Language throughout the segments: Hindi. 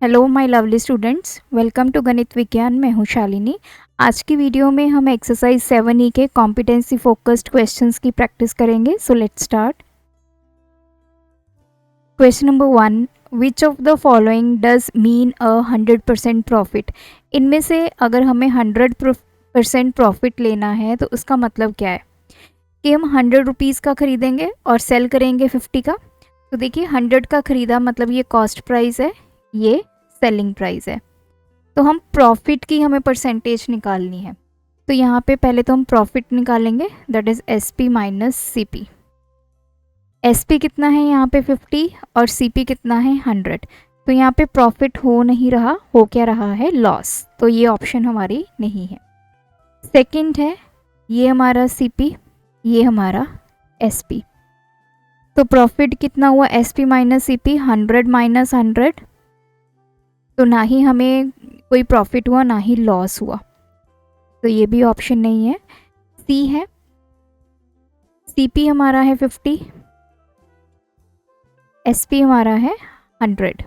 Hello my lovely students, welcome to Ganit Vigyan. मैं हूँ शालिनी। आज की वीडियो में हम एक्सरसाइज 7E के कॉम्पिटेंसी फोकस्ड क्वेश्चंस की प्रैक्टिस करेंगे। So let's start. Question number 1, which of the following does mean a 100% profit. इनमें से अगर हमें 100% प्रॉफिट लेना है तो उसका मतलब क्या है कि हम 100 रुपीज़ का खरीदेंगे और सेल करेंगे 50 का। तो देखिए 100 का खरीदा मतलब ये कॉस्ट प्राइस है, ये सेलिंग प्राइस है। तो हम प्रॉफिट की हमें परसेंटेज निकालनी है। तो यहाँ पे पहले तो हम प्रॉफिट निकालेंगे, that is S P minus C P. S P कितना है यहाँ पे 50 और सी पी कितना है 100। तो यहाँ पे प्रॉफिट हो नहीं रहा, हो क्या रहा है, लॉस। तो ये ऑप्शन हमारी नहीं है। सेकंड है, ये हमारा सी पी, ये हमारा एस पी। तो प्रॉफिट कितना हुआ S P minus C P, 100 minus 100। तो ना ही हमें कोई प्रॉफिट हुआ ना ही लॉस हुआ, तो ये भी ऑप्शन नहीं है। सी है, सीपी हमारा है 50, एसपी हमारा है 100।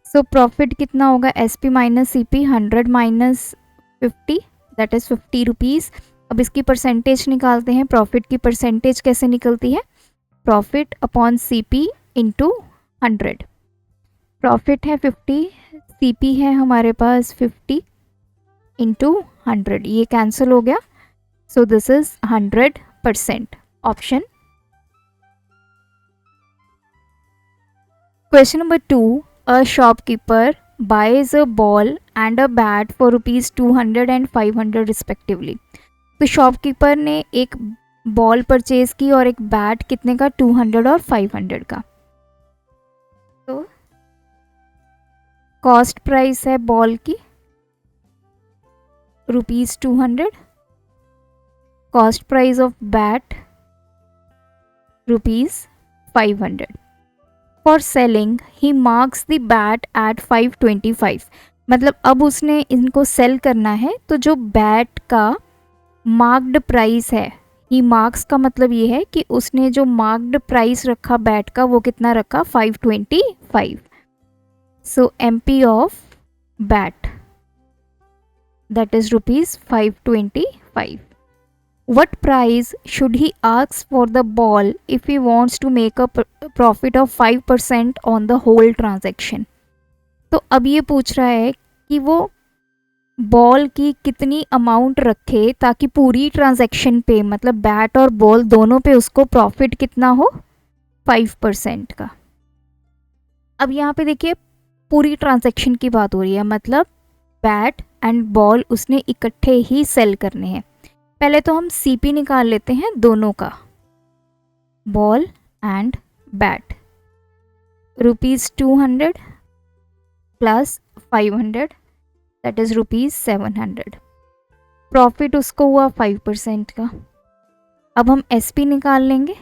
सो प्रॉफिट कितना होगा SP minus CP, 100 minus 50, that is 50 rupees. अब इसकी परसेंटेज निकालते हैं। प्रॉफिट की परसेंटेज कैसे निकलती है, profit upon CP into 100। Profit है 50, सीपी है हमारे पास 50 इंटू 100, ये कैंसिल हो गया। सो this is 100%, option. Question number 2, a shopkeeper buys a ball and a bat for rupees 200 and 500 respectively. तो शॉपकीपर ने एक बॉल परचेज की और एक बैट कितने का, 200 और 500 का। तो कॉस्ट प्राइस है बॉल की rupees 200, cost price of bat rupees 500। For selling he marks the bat at 525। मतलब अब उसने इनको सेल करना है, तो जो बैट का मार्क्ड प्राइस है, ही मार्क्स का मतलब ये है कि उसने जो मार्क्ड प्राइस रखा बैट का वो कितना रखा, 525। So M P of bat that is rupees 525। What price should he ask for the ball if he wants to make a profit of 5% on the whole transaction? तो अब ये पूछ रहा है कि वो बॉल की कितनी अमाउंट रखे ताकि पूरी ट्रांजैक्शन पे, मतलब बैट और बॉल दोनों पे उसको प्रॉफिट कितना हो, 5% का। अब यहाँ पे देखिए पूरी ट्रांजैक्शन की बात हो रही है, मतलब बैट एंड बॉल उसने इकट्ठे ही सेल करने हैं। पहले तो हम सीपी निकाल लेते हैं दोनों का, ball and bat. Rupees 200 plus 500 that is rupees 700। Profit उसको हुआ 5% का। अब हम एसपी निकाल लेंगे।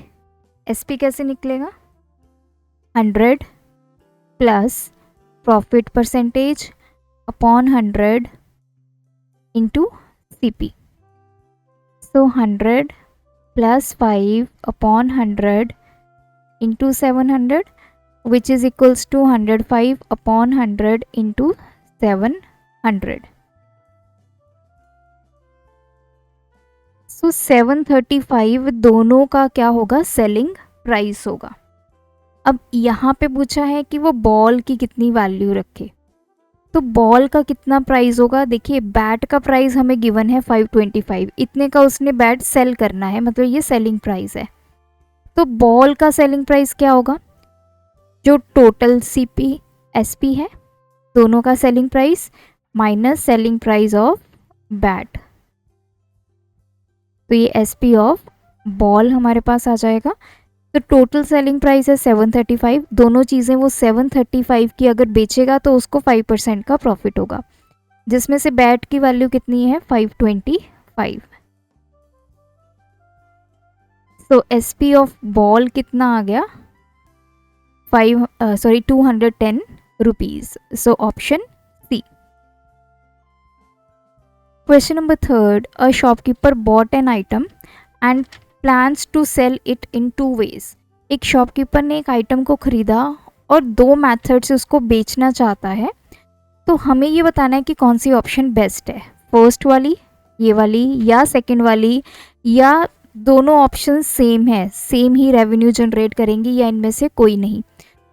एसपी कैसे निकलेगा, 100 plus profit percentage upon 100 into CP. So 100 plus 5 upon 100 into 700, which is equals to 105 upon 100 into 700. So 735 दोनों का क्या होगा, सेलिंग प्राइस होगा। अब यहाँ पे पूछा है कि वो बॉल की कितनी वैल्यू रखे। तो बॉल का कितना प्राइस होगा, देखिए बैट का प्राइस हमें गिवन है 525, इतने का उसने बैट सेल करना है, मतलब ये सेलिंग प्राइस है। तो बॉल का सेलिंग प्राइस क्या होगा, जो टोटल सीपी एसपी है दोनों का selling price minus selling price of bat. तो ये एसपी ऑफ बॉल हमारे पास आ जाएगा। तो टोटल सेलिंग प्राइस है 735, दोनों चीज़ें वो 735 की अगर बेचेगा तो उसको 5% का प्रॉफिट होगा, जिसमें से बैट की वैल्यू कितनी है 525। सो एसपी ऑफ बॉल कितना आ गया, 210 rupees. So option C. Question number 3, a shopkeeper bought an item and plans to sell it in 2 ways। एक शॉपकीपर ने एक आइटम को खरीदा और 2 मेथड से उसको बेचना चाहता है, तो हमें ये बताना है कि कौन सी ऑप्शन बेस्ट है, फर्स्ट वाली, ये वाली, या सेकंड वाली, या दोनों ऑप्शन सेम है, सेम ही रेवेन्यू जनरेट करेंगे, या इनमें से कोई नहीं।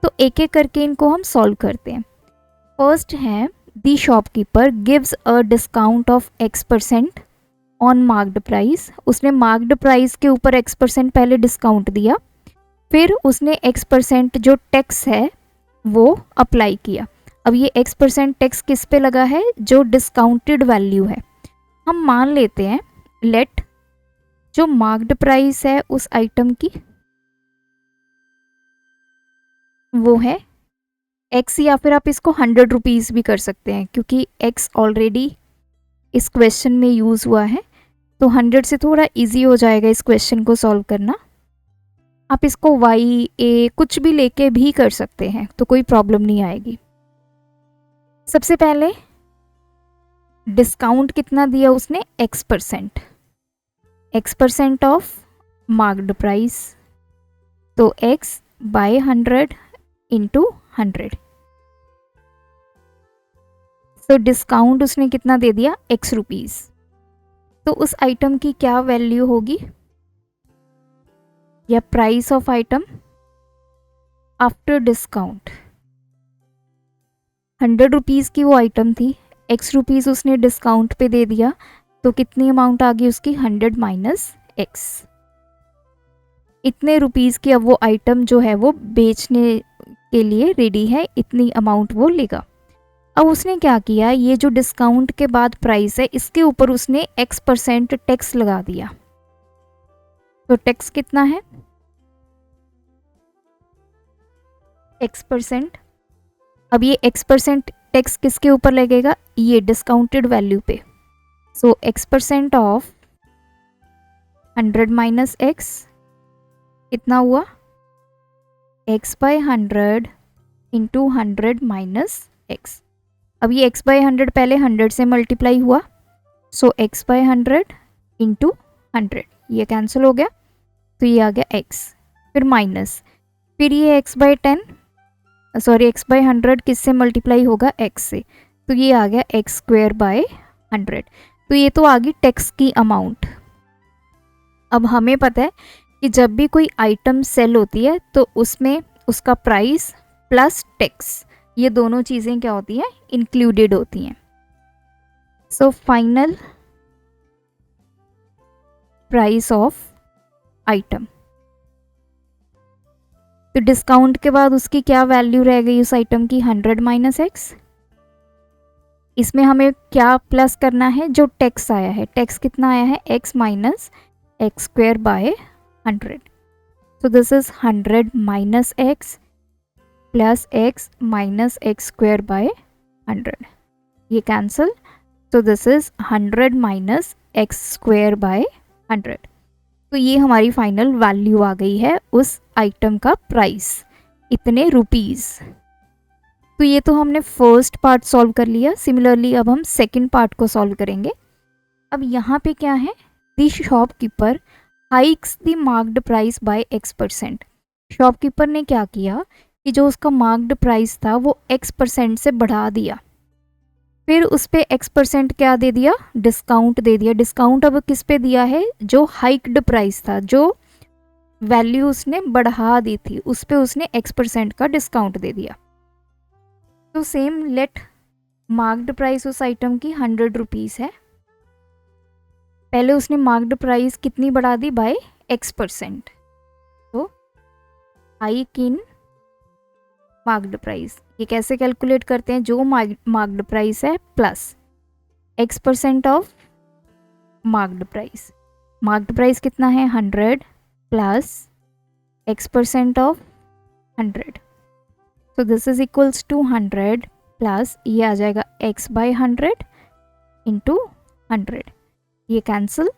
तो एक एक करके इनको हम सॉल्व करते हैं। फर्स्ट है, the shopkeeper gives a discount of X% on marked price. उसने मार्क्ड प्राइस के ऊपर X% पहले डिस्काउंट दिया, फिर उसने X% जो टैक्स है वो अप्लाई किया। अब ये X% टैक्स किस पे लगा है, जो डिस्काउंटेड वैल्यू है। हम मान लेते हैं लेट जो मार्क्ड प्राइस है उस आइटम की वो है X, या फिर आप इसको 100 रुपीज़ भी कर सकते हैं, क्योंकि X ऑलरेडी इस क्वेश्चन में यूज़ हुआ है, तो 100 से थोड़ा इजी हो जाएगा इस क्वेश्चन को सॉल्व करना। आप इसको Y A कुछ भी लेके भी कर सकते हैं, तो कोई प्रॉब्लम नहीं आएगी। सबसे पहले डिस्काउंट कितना दिया उसने, X% ऑफ मार्क्ड प्राइस, तो X बाय 100 इंटू 100। तो डिस्काउंट उसने कितना दे दिया, X रुपीज़। तो उस आइटम की क्या वैल्यू होगी, या price of item after discount. 100 rupees की वो आइटम थी, X रुपीज़ उसने डिस्काउंट पे दे दिया, तो कितनी अमाउंट आ गई उसकी, 100 माइनस X। इतने रुपीज़ की अब वो आइटम जो है वो बेचने के लिए रेडी है, इतनी अमाउंट वो लेगा। अब उसने क्या किया, ये जो डिस्काउंट के बाद प्राइस है इसके ऊपर उसने X% टैक्स लगा दिया। तो टैक्स कितना है, X%। अब ये X% टैक्स किसके ऊपर लगेगा, ये डिस्काउंटेड वैल्यू पे। So X% of 100 minus X कितना हुआ, X by 100 into 100 minus X। अब ये X बाय 100 पहले 100 से मल्टीप्लाई हुआ, सो X बाय 100 इंटू 100, ये कैंसिल हो गया, तो ये आ गया X। फिर माइनस, फिर ये X by 10, sorry X by 100 किससे मल्टीप्लाई होगा, X से, तो ये आ गया X स्क्वायर बाय 100। तो ये तो आ गई टैक्स की अमाउंट। अब हमें पता है कि जब भी कोई आइटम सेल होती है तो उसमें उसका प्राइस प्लस टैक्स, ये दोनों चीज़ें क्या होती हैं, इंक्लूडेड होती हैं। So final price of item, तो डिस्काउंट के बाद उसकी क्या वैल्यू रह गई उस आइटम की, 100 माइनस X। इसमें हमें क्या प्लस करना है, जो टैक्स आया है, टैक्स कितना आया है, X minus X square by 100। so this is 100 minus X plus X minus X square by 100, ये cancel, so this is 100 minus X square by 100। तो ये हमारी फाइनल वैल्यू आ गई है उस आइटम का प्राइस, इतने रुपीज़। तो ये तो हमने फर्स्ट पार्ट सॉल्व कर लिया। सिमिलरली अब हम सेकंड पार्ट को सॉल्व करेंगे। अब यहाँ पे क्या है, the shopkeeper hikes the marked price by X%। Shopkeeper ने क्या किया कि जो उसका मार्क्ड प्राइस था वो X% से बढ़ा दिया, फिर उस पर X% क्या दे दिया, डिस्काउंट दे दिया। डिस्काउंट अब किस पे दिया है, जो हाइक्ड प्राइस था, जो वैल्यू उसने बढ़ा दी थी उस पे उसने X% का डिस्काउंट दे दिया। तो सेम लेट मार्क्ड प्राइस उस आइटम की 100 रुपीज़ है, पहले उसने मार्क्ड प्राइस कितनी बढ़ा दी, बाय X%। तो हाइक इन मार्क्ड प्राइस, ये कैसे कैलकुलेट करते हैं, जो मार्क्ड प्राइस है plus X% of marked price. Marked price कितना है, 100 प्लस X% ऑफ 100, तो this is equals to 100 plus ये आ जाएगा X बाय 100 इंटू 100, ये कैंसिल।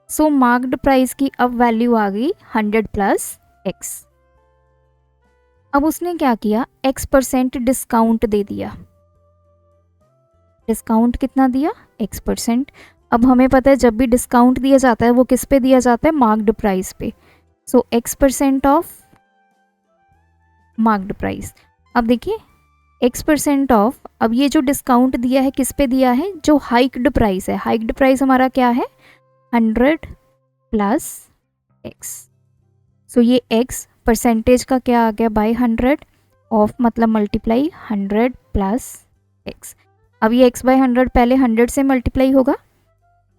सो मार्क्ड प्राइस की अब वैल्यू आ गई 100 प्लस X। अब उसने क्या किया, X% डिस्काउंट दे दिया। डिस्काउंट कितना दिया, X%। अब हमें पता है जब भी डिस्काउंट दिया जाता है वो किस पे दिया जाता है, मार्क्ड प्राइस पे। So X% of marked price. अब देखिए x% ऑफ, अब ये जो डिस्काउंट दिया है किस पे दिया है, जो हाइक्ड प्राइस है, हाइक्ड प्राइस हमारा क्या है 100 प्लस x। सो ये x परसेंटेज का क्या आ गया बाय 100 ऑफ मतलब मल्टीप्लाई 100 प्लस x। अब ये x बाय 100 पहले 100 से मल्टीप्लाई होगा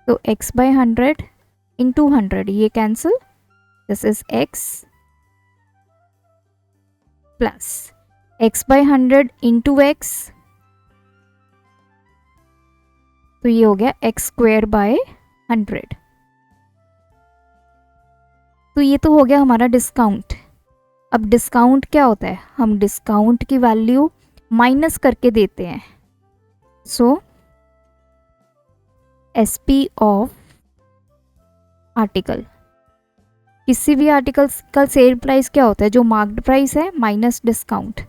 तो x बाय 100 इंटू 100 ये cancel, this is x plus x by 100 into x, तो ये हो गया x स्क्वायर बाय 100। तो ये तो हो गया हमारा डिस्काउंट। अब डिस्काउंट क्या होता है, हम डिस्काउंट की वैल्यू माइनस करके देते हैं। सो एसपी ऑफ आर्टिकल, किसी भी आर्टिकल का सेल प्राइस क्या होता है, जो मार्क्ड प्राइस है माइनस डिस्काउंट।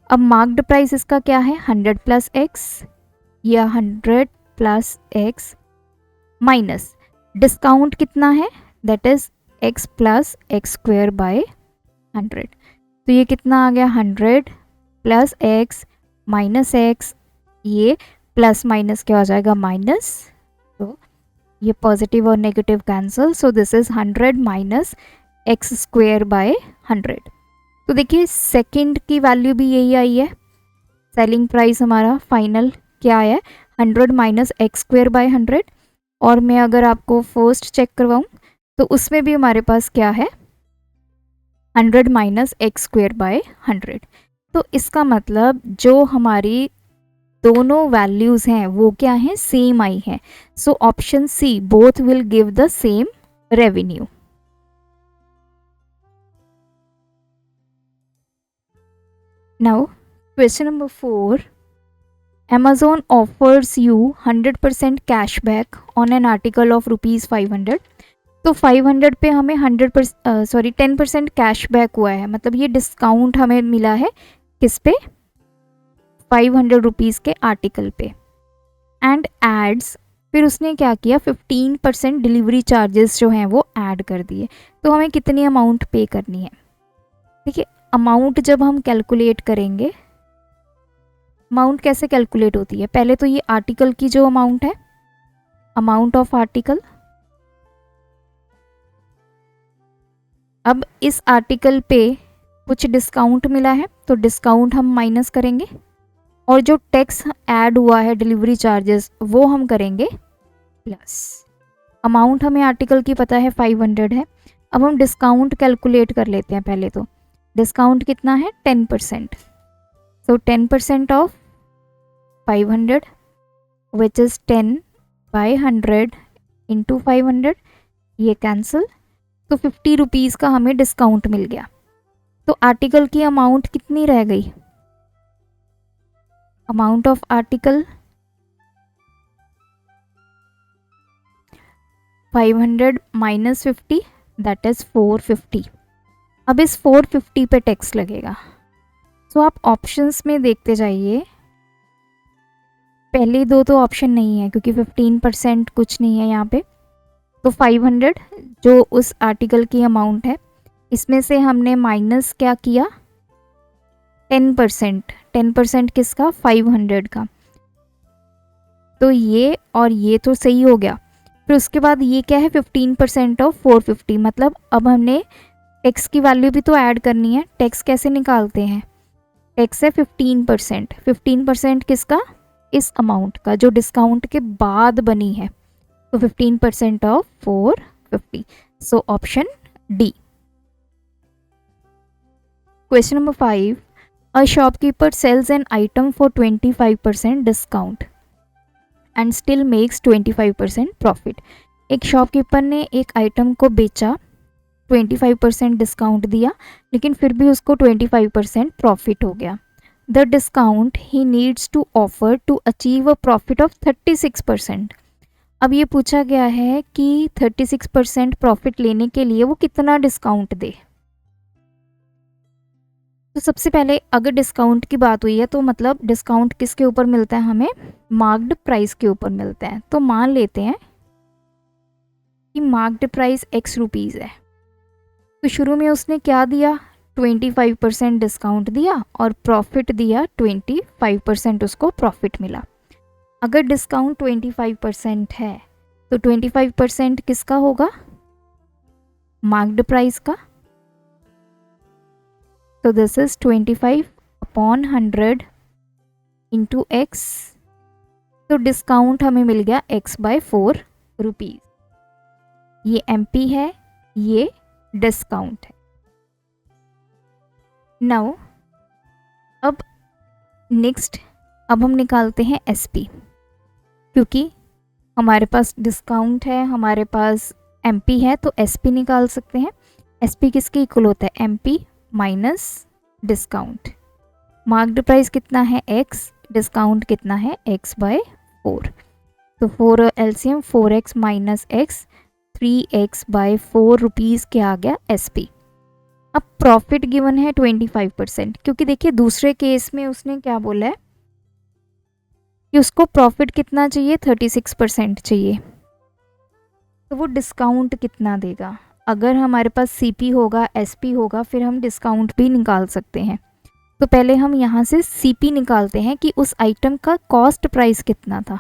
अब मार्क्ड प्राइस इसका क्या है 100 प्लस एक्स या 100 प्लस एक्स माइनस डिस्काउंट कितना है that is x plus x square by 100। तो ये कितना आ गया 100 प्लस एक्स माइनस एक्स, ये प्लस माइनस क्या हो जाएगा माइनस, तो ये पॉजिटिव और negative cancel, so this is 100 minus x square by 100। तो देखिए सेकंड की वैल्यू भी यही आई है, सेलिंग प्राइस हमारा फाइनल क्या है 100 माइनस एक्स स्क्वेयर बाय 100। और मैं अगर आपको फर्स्ट चेक करवाऊँ तो उसमें भी हमारे पास क्या है 100 माइनस एक्स स्क्वेयर बाय 100। तो इसका मतलब जो हमारी दोनों वैल्यूज़ हैं वो क्या हैं सेम आई हैं। So option C both will give the same revenue. Now question number 4, Amazon offers you 100% cashback on an article of ₹500। तो 500 पे हमें 10% कैशबैक हुआ है, मतलब ये डिस्काउंट हमें मिला है किस पे 500 रुपीज़ के आर्टिकल पे। एंड एड्स, फिर उसने क्या किया 15% डिलीवरी चार्जेस जो हैं वो ऐड कर दिए। तो हमें कितनी अमाउंट पे करनी है, देखिए अमाउंट जब हम कैलकुलेट करेंगे, अमाउंट कैसे कैलकुलेट होती है, पहले तो ये आर्टिकल की जो अमाउंट है, अमाउंट ऑफ आर्टिकल, अब इस आर्टिकल पे कुछ डिस्काउंट मिला है तो डिस्काउंट हम माइनस करेंगे, और जो टैक्स ऐड हुआ है डिलीवरी चार्जेस वो हम करेंगे प्लस। अमाउंट हमें आर्टिकल की पता है 500 है। अब हम डिस्काउंट कैलकुलेट कर लेते हैं पहले तो, डिस्काउंट कितना है 10%। So 10% of 500 which is 10 by 100 into 500, ये कैंसिल, तो 50 रुपीज़ का हमें डिस्काउंट मिल गया। तो आर्टिकल की अमाउंट कितनी रह गई, amount of article 500 minus 50 that is 450। अब इस 450 पे टैक्स लगेगा। सो आप ऑप्शंस में देखते जाइए, पहले दो तो ऑप्शन नहीं है क्योंकि 15% कुछ नहीं है यहाँ पे। तो 500 जो उस आर्टिकल की अमाउंट है, इसमें से हमने माइनस क्या किया 10%, 10% किसका 500 का, तो ये और ये तो सही हो गया। फिर उसके बाद ये क्या है 15% ऑफ 450, मतलब अब हमने टैक्स की वैल्यू भी तो ऐड करनी है। टैक्स कैसे निकालते हैं, टैक्स है 15%, 15% किसका इस अमाउंट का जो डिस्काउंट के बाद बनी है, तो 15% of 450। So option D. Question number 5, a shopkeeper sells an item for 25% discount and still makes 25% profit. एक शॉपकीपर ने एक आइटम को बेचा, 25% डिस्काउंट दिया, लेकिन फिर भी उसको 25% प्रॉफिट हो गया। The discount he needs to offer to achieve a profit of 36%। अब ये पूछा गया है कि 36% प्रॉफिट लेने के लिए वो कितना डिस्काउंट दे। तो सबसे पहले अगर डिस्काउंट की बात हुई है तो मतलब डिस्काउंट किसके ऊपर मिलता है, हमें मार्क्ड प्राइस के ऊपर मिलता है। तो मान लेते हैं कि मार्क्ड प्राइस x रुपीज़ है, तो शुरू में उसने क्या दिया 25% डिस्काउंट दिया और प्रॉफिट दिया 25%, उसको प्रॉफिट मिला। अगर डिस्काउंट 25% है तो 25% किसका होगा? मार्क्ड प्राइस का। तो दिस इज 25/100 इंटू एक्स। तो डिस्काउंट हमें मिल गया x/4 रुपीज़। ये MP है, ये डिस्काउंट है। नाउ अब नेक्स्ट, अब हम निकालते हैं SP, क्योंकि हमारे पास डिस्काउंट है, हमारे पास MP है, तो SP निकाल सकते हैं। SP किसके इक्वल होता है? MP minus discount. Marked price कितना है? X। डिस्काउंट कितना है? x/4। तो 4 LCM 4x minus x, 3x/4 rupees क्या आ गया? SP। अब प्रॉफिट गिवन है 25%, क्योंकि देखिए दूसरे केस में उसने क्या बोला है कि उसको प्रॉफिट कितना चाहिए? 36% चाहिए। तो वो डिस्काउंट कितना देगा? अगर हमारे पास CP होगा, SP होगा, फिर हम डिस्काउंट भी निकाल सकते हैं। तो पहले हम यहाँ से CP निकालते हैं कि उस आइटम का कॉस्ट प्राइस कितना था।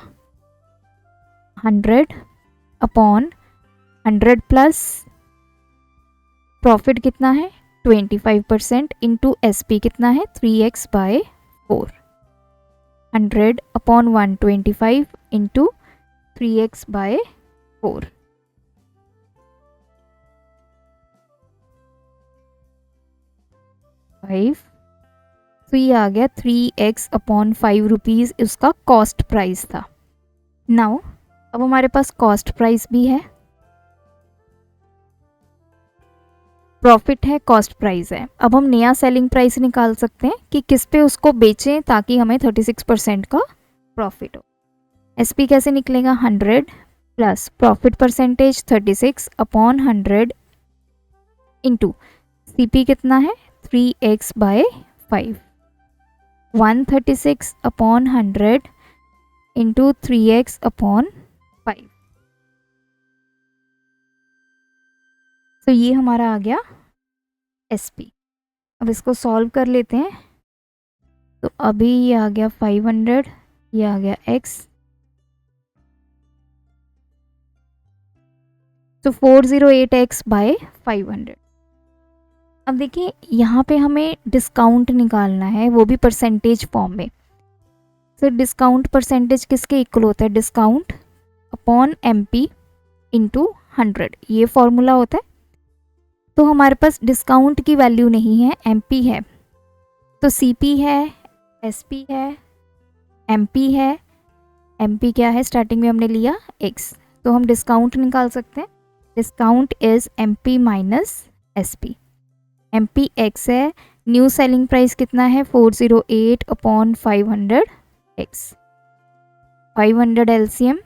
100/100 प्लस प्रॉफिट कितना है? 25% इंटू SP कितना है? 3x/4। 100/125 into 3x/4। तो ये आ गया 3x/5 रुपीज़, उसका कॉस्ट प्राइस था। नाउ अब हमारे पास कॉस्ट प्राइस भी है, प्रॉफिट है, कॉस्ट प्राइस है। अब हम नया सेलिंग प्राइस निकाल सकते हैं कि किस पे उसको बेचें ताकि हमें 36% का प्रॉफिट हो। SP कैसे निकलेगा? 100 plus profit percentage 36/100 into CP कितना है? 3x/5। 136/100 into 3x/5। तो ये हमारा आ गया SP। अब इसको सॉल्व कर लेते हैं। तो अभी ये आ गया 500, ये आ गया x। तो 408x/500। अब देखिए यहाँ पे हमें डिस्काउंट निकालना है, वो भी परसेंटेज फॉर्म में। तो डिस्काउंट परसेंटेज किसके इक्वल होता है? डिस्काउंट अपॉन MP इंटू 100, ये फॉर्मूला होता है। तो हमारे पास डिस्काउंट की वैल्यू नहीं है, MP है। तो CP है, SP है, MP है। MP क्या है? स्टार्टिंग में हमने लिया x, तो हम डिस्काउंट निकाल सकते हैं। Discount is MP minus SP। MP x है, न्यू सेलिंग प्राइस कितना है? 408/500 x। 500 LCM,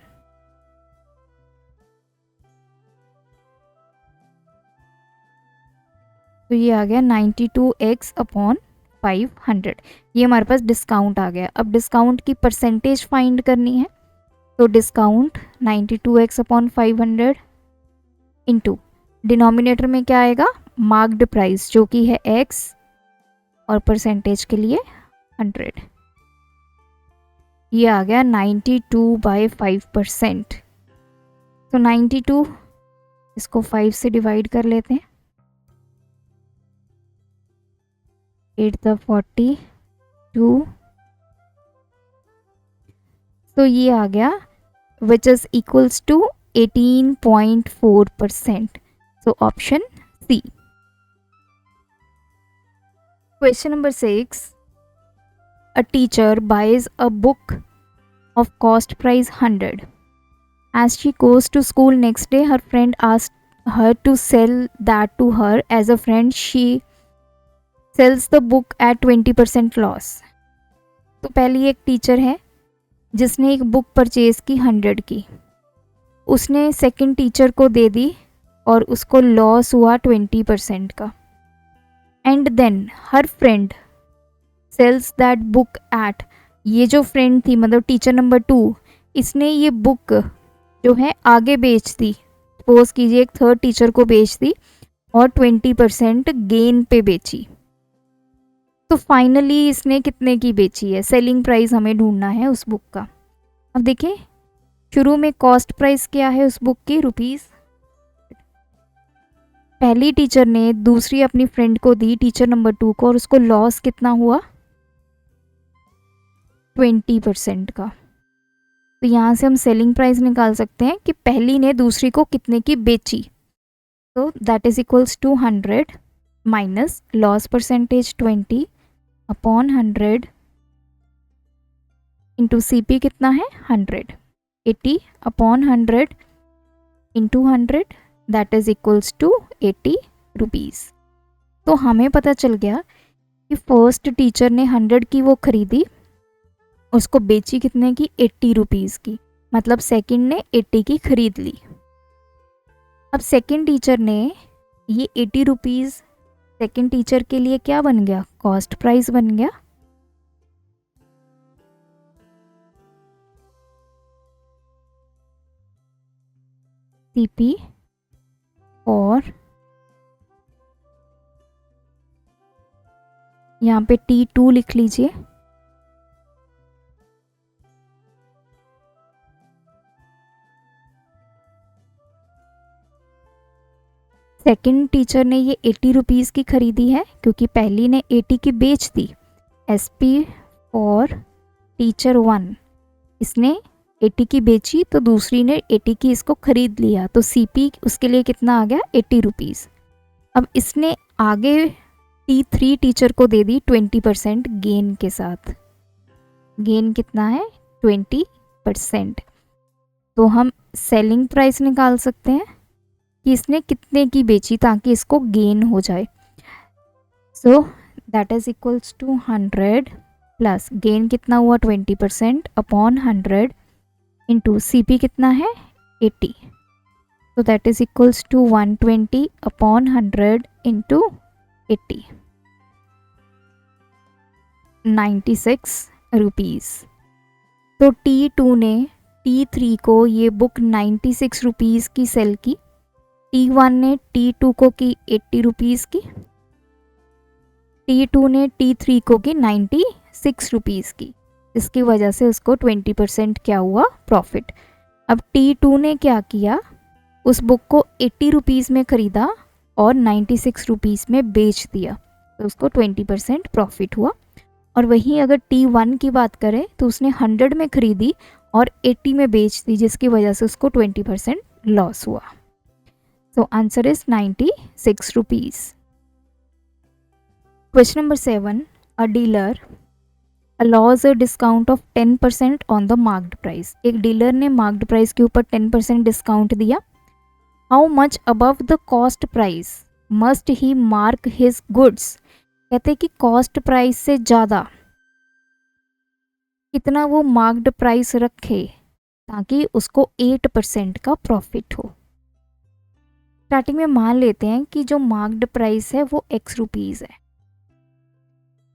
तो ये आ गया 92x/500। ये हमारे पास डिस्काउंट आ गया। अब डिस्काउंट की परसेंटेज फाइंड करनी है, तो डिस्काउंट 92x/500 इंटू डिनोमिनेटर में क्या आएगा? मार्क्ड प्राइस जो कि है x और परसेंटेज के लिए 100। ये आ गया 92/5%। तो 92 इसको 5 से डिवाइड कर लेते हैं। 8/42। तो ये आ गया which is equals to 18.4%। So option C। Question number 6. A teacher buys a book of cost price 100. As she goes to school next day, her friend asked her to sell that to her. As a friend, she sells the book at 20% loss. तो पहली एक टीचर है जिसने एक बुक परचेज की 100 की, उसने सेकंड टीचर को दे दी और उसको लॉस हुआ 20% का। And then her friend sells that book at, ये जो फ्रेंड थी मतलब टीचर नंबर 2, इसने ये बुक जो है आगे बेच दी। सपोज कीजिए एक थर्ड टीचर को बेच दी और 20% गेन पे बेची। तो फाइनली इसने कितने की बेची है, सेलिंग प्राइस हमें ढूंढना है उस बुक का। अब देखिए शुरू में कॉस्ट प्राइस क्या है उस बुक की, रुपीज़। पहली टीचर ने दूसरी अपनी फ्रेंड को दी, टीचर नंबर 2 को, और उसको लॉस कितना हुआ, 20% का। तो यहाँ से हम सेलिंग प्राइस निकाल सकते हैं कि पहली ने दूसरी को कितने की बेची। तो that is equals to 100 minus loss percentage 20 upon 100 into CP कितना है 100, 80 upon 100 into 100 that is equals to 80 rupees. तो हमें पता चल गया कि फर्स्ट टीचर ने 100 की वो खरीदी, उसको बेची कितने की, 80 रुपीज़ की, मतलब सेकंड ने 80 की खरीद ली। अब सेकंड टीचर ने ये 80 रुपीज़ सेकंड टीचर के लिए क्या बन गया, कॉस्ट प्राइस बन गया। CP और यहाँ पे T2 लिख लीजिए। सेकंड टीचर ने ये 80 रुपीज़ की खरीदी है क्योंकि पहली ने 80 की बेच दी। SP और टीचर 1, इसने 80 की बेची तो दूसरी ने 80 की इसको खरीद लिया, तो CP उसके लिए कितना आ गया, 80 रुपीज़। अब इसने आगे T3 टीचर को दे दी 20% गेन के साथ। गेन कितना है, 20%। तो हम सेलिंग प्राइस निकाल सकते हैं कि इसने कितने की बेची ताकि इसको गेन हो जाए। So that is equals to 100 plus gain कितना हुआ 20% अपॉन 100 इंटू CP कितना है 80, तो that is equals to 120 upon 100 into 80, 96 rupees. तो T2 ने T3 को ये बुक 96 रुपीज़ की सेल की, T1 ने T2 को की 80 रुपीज़ की, T2 ने T3 को की 96 रुपीज़ की, इसकी वजह से उसको 20% क्या हुआ, प्रॉफिट। अब T2 ने क्या किया, उस बुक को 80 रुपीज़ में ख़रीदा और 96 रुपीज़ में बेच दिया, तो उसको 20% प्रॉफिट हुआ। और वहीं अगर T1 की बात करें तो उसने 100 में ख़रीदी और 80 में बेच दी, जिसकी वजह से उसको 20% लॉस हुआ। So answer is 96 rupees. Question number 7. A dealer allows a discount of 10% on the marked price. एक डीलर ने marked price के ऊपर 10% डिस्काउंट दिया। How much above the cost price must he mark his goods? कहते हैं कि कॉस्ट प्राइस से ज़्यादा कितना वो मार्क्ड प्राइस रखे ताकि उसको 8% का प्रॉफिट हो। स्टार्टिंग में मान लेते हैं कि जो मार्क्ड प्राइस है वो X रुपीज़ है,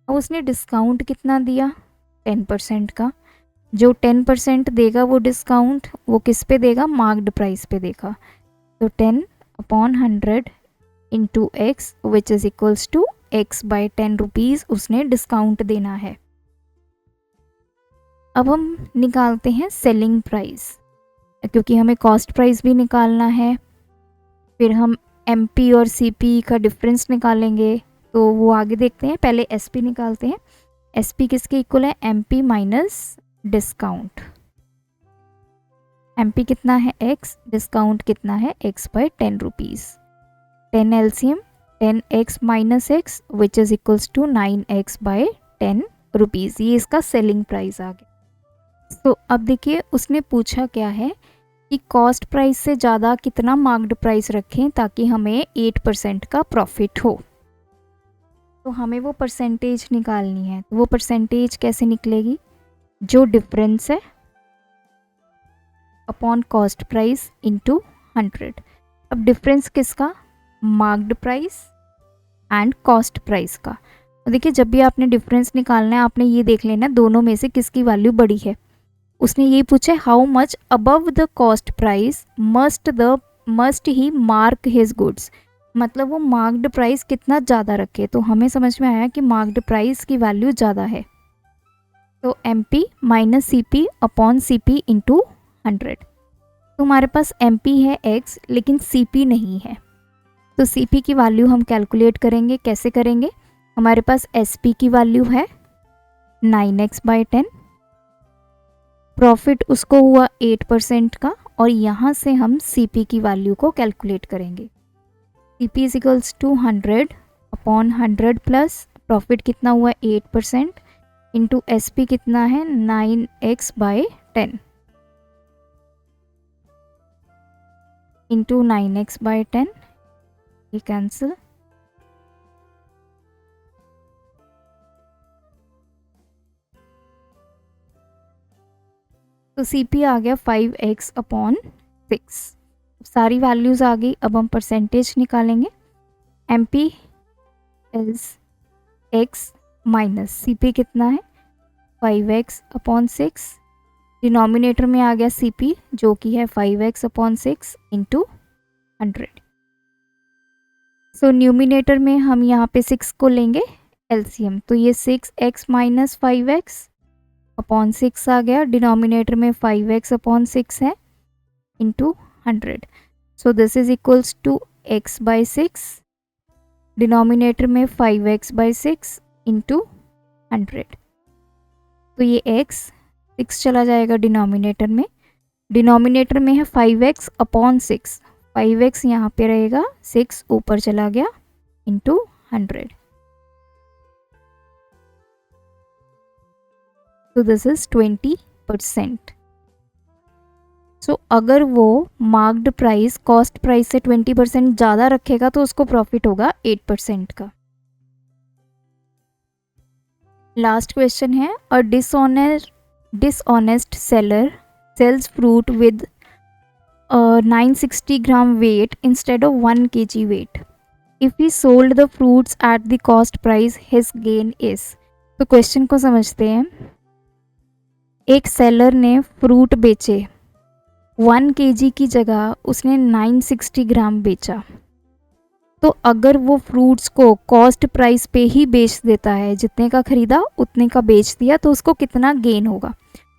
और उसने डिस्काउंट कितना दिया, 10% का। जो 10% देगा वो डिस्काउंट वो किस पे देगा, मार्क्ड प्राइस पे देगा। तो 10 upon 100 into X which is equals to X by 10 rupees उसने डिस्काउंट देना है। अब हम निकालते हैं सेलिंग प्राइस, क्योंकि हमें कॉस्ट प्राइस भी निकालना है। फिर हम MP और CP का डिफरेंस निकालेंगे, तो वो आगे देखते हैं। पहले SP निकालते हैं। SP किसके इक्वल है, MP माइनस डिस्काउंट। MP कितना है X, डिस्काउंट कितना है X by 10 rupees. 10 LCM 10X minus X which is equals to 9X by 10 rupees. ये इसका सेलिंग प्राइस आ गया। तो अब देखिए उसने पूछा क्या है कि कॉस्ट प्राइस से ज़्यादा कितना मार्क्ड प्राइस रखें ताकि हमें 8% का प्रॉफिट हो। तो हमें वो परसेंटेज निकालनी है। तो वो परसेंटेज कैसे निकलेगी, जो डिफरेंस है अपॉन कॉस्ट प्राइस इंटू 100। अब डिफरेंस किसका, marked price and cost price का। देखिए जब भी आपने डिफरेंस निकालना है आपने ये देख लेना दोनों में से किसकी वैल्यू बड़ी है। उसने ये पूछा how much above the cost price must he mark his goods, मतलब वो मार्क्ड प्राइस कितना ज़्यादा रखे, तो हमें समझ में आया कि मार्क्ड प्राइस की वैल्यू ज़्यादा है। तो M P minus C P upon C P into 100। तो हमारे पास एम पी है x लेकिन सी पी नहीं है, तो सी पी की वैल्यू हम कैलकुलेट करेंगे। कैसे करेंगे? हमारे पास एस पी की वैल्यू है 9x/10, प्रॉफिट उसको हुआ 8% का, और यहाँ से हम सी पी की वैल्यू को कैलकुलेट करेंगे। C P is equals to 100 upon 100 plus profit कितना हुआ 8% इंटू एस पी कितना है 9x/10 इंटू 9x/10, ये कैंसिल। तो सी पी आ गया 5x/6। सारी वैल्यूज़ आ गई, अब हम परसेंटेज निकालेंगे। M P is x minus C P कितना है 5x/6, डिनोमिनेटर में आ गया सी पी जो कि है 5x/6 इंटू 100। सो न्यूमिनेटर में हम यहाँ पे 6 को लेंगे एलसीएम, तो ये 6x माइनस 5x/6 आ गया, डिनोमिनेटर में 5x/6 है into 100। So this is equals to x/6, denominator में 5x/6 इंटू 100। तो ये x 6 चला जाएगा डिनोमिनेटर में, डिनोमिनेटर में है 5x/6, 5x यहाँ पे रहेगा, 6 ऊपर चला गया इंटू 100। तो दिस इज 20%। सो अगर वो मार्क्ड प्राइस कॉस्ट प्राइस से 20% ज़्यादा रखेगा तो उसको प्रॉफिट होगा 8% का। लास्ट क्वेश्चन है, a dishonest seller sells fruit with 960 gram weight instead of 1 kg weight. If he sold the fruits at the cost price his gain is. तो क्वेश्चन को समझते हैं। एक सेलर ने फ्रूट बेचे, 1 kg की जगह उसने 960 ग्राम बेचा, तो अगर वो फ्रूट्स को कॉस्ट प्राइस पे ही बेच देता है, जितने का खरीदा उतने का बेच दिया, तो उसको कितना गेन होगा?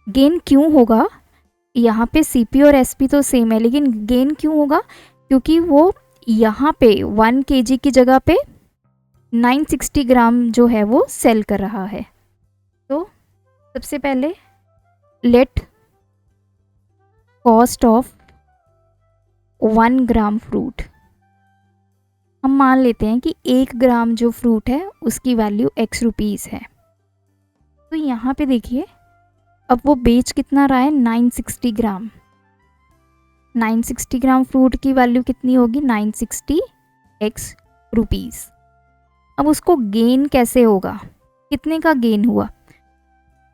गेन क्यों होगा? यहाँ पे सीपी और एसपी तो सेम है, लेकिन गेन क्यों होगा? क्योंकि वो यहाँ पे 1 kg की जगह पे 960 ग्राम जो है वो सेल कर रहा है। तो सबसे पहले let cost of 1 gram fruit, हम मान लेते हैं कि 1 ग्राम जो फ्रूट है उसकी वैल्यू x रुपीज़ है। तो यहाँ पे देखिए, अब वो बेच कितना रहा है 960 ग्राम। 960 ग्राम फ्रूट की वैल्यू कितनी होगी 960 x रुपीज़। अब उसको गेन कैसे होगा? कितने का गेन हुआ?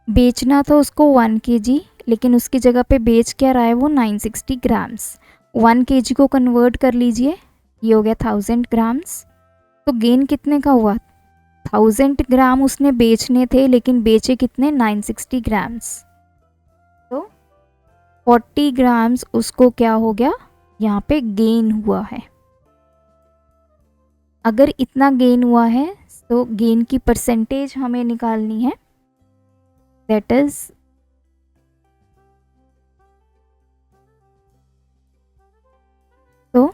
बेचना तो उसको 1 kg, लेकिन उसकी जगह पे बेच क्या रहा है वो 960 ग्राम्स। 1 kg को कन्वर्ट कर लीजिए, ये हो गया 1000 ग्राम्स। तो गेन कितने का हुआ? 1000 ग्राम उसने बेचने थे, लेकिन बेचे कितने 960 ग्राम्स। तो 40 ग्राम्स उसको क्या हो गया यहाँ पे गेन हुआ है। अगर इतना गेन हुआ है तो गेन की परसेंटेज हमें निकालनी है, दैट इज तो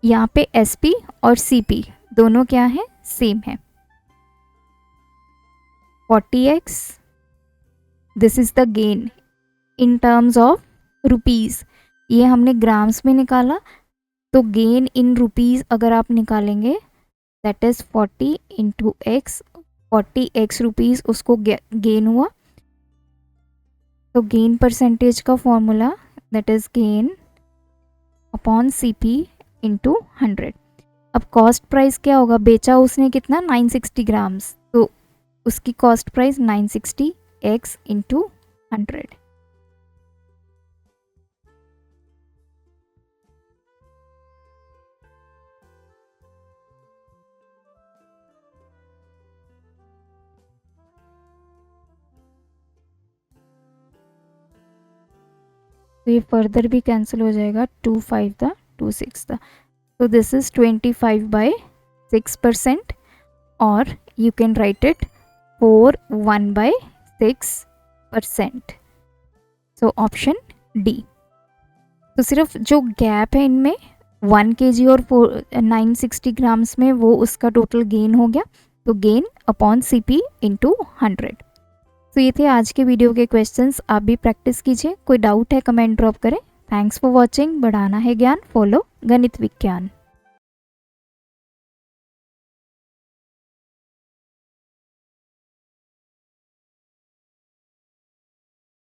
यहाँ पे एसपी और सीपी दोनों क्या है? सेम है। 40x, this is the gain in terms of rupees, ये हमने ग्राम्स में निकाला, तो गेन इन रुपीज़ अगर आप निकालेंगे that is 40 into x, 40x rupees उसको गेन हुआ। तो गेन परसेंटेज का formula that is gain upon C P into 100। अब कॉस्ट प्राइस क्या होगा? बेचा उसने कितना 960 ग्राम्स, तो उसकी कॉस्ट प्राइस 960x इंटू 100। तो ये फर्दर भी कैंसिल हो जाएगा, 2 5 था 2 6 था, So this is 25/6%, or you can write it 4/1/6%. So option D. तो सिर्फ जो गैप है इनमें 1 kg और 960 ग्राम्स में, वो उसका टोटल गेन हो गया। तो गेन अपॉन CP इंटू 100। तो ये थे आज के वीडियो के क्वेश्चंस। आप भी प्रैक्टिस कीजिए। कोई डाउट है कमेंट ड्रॉप करें। Thanks for watching. बढ़ाना है ज्ञान, फॉलो गणित विज्ञान।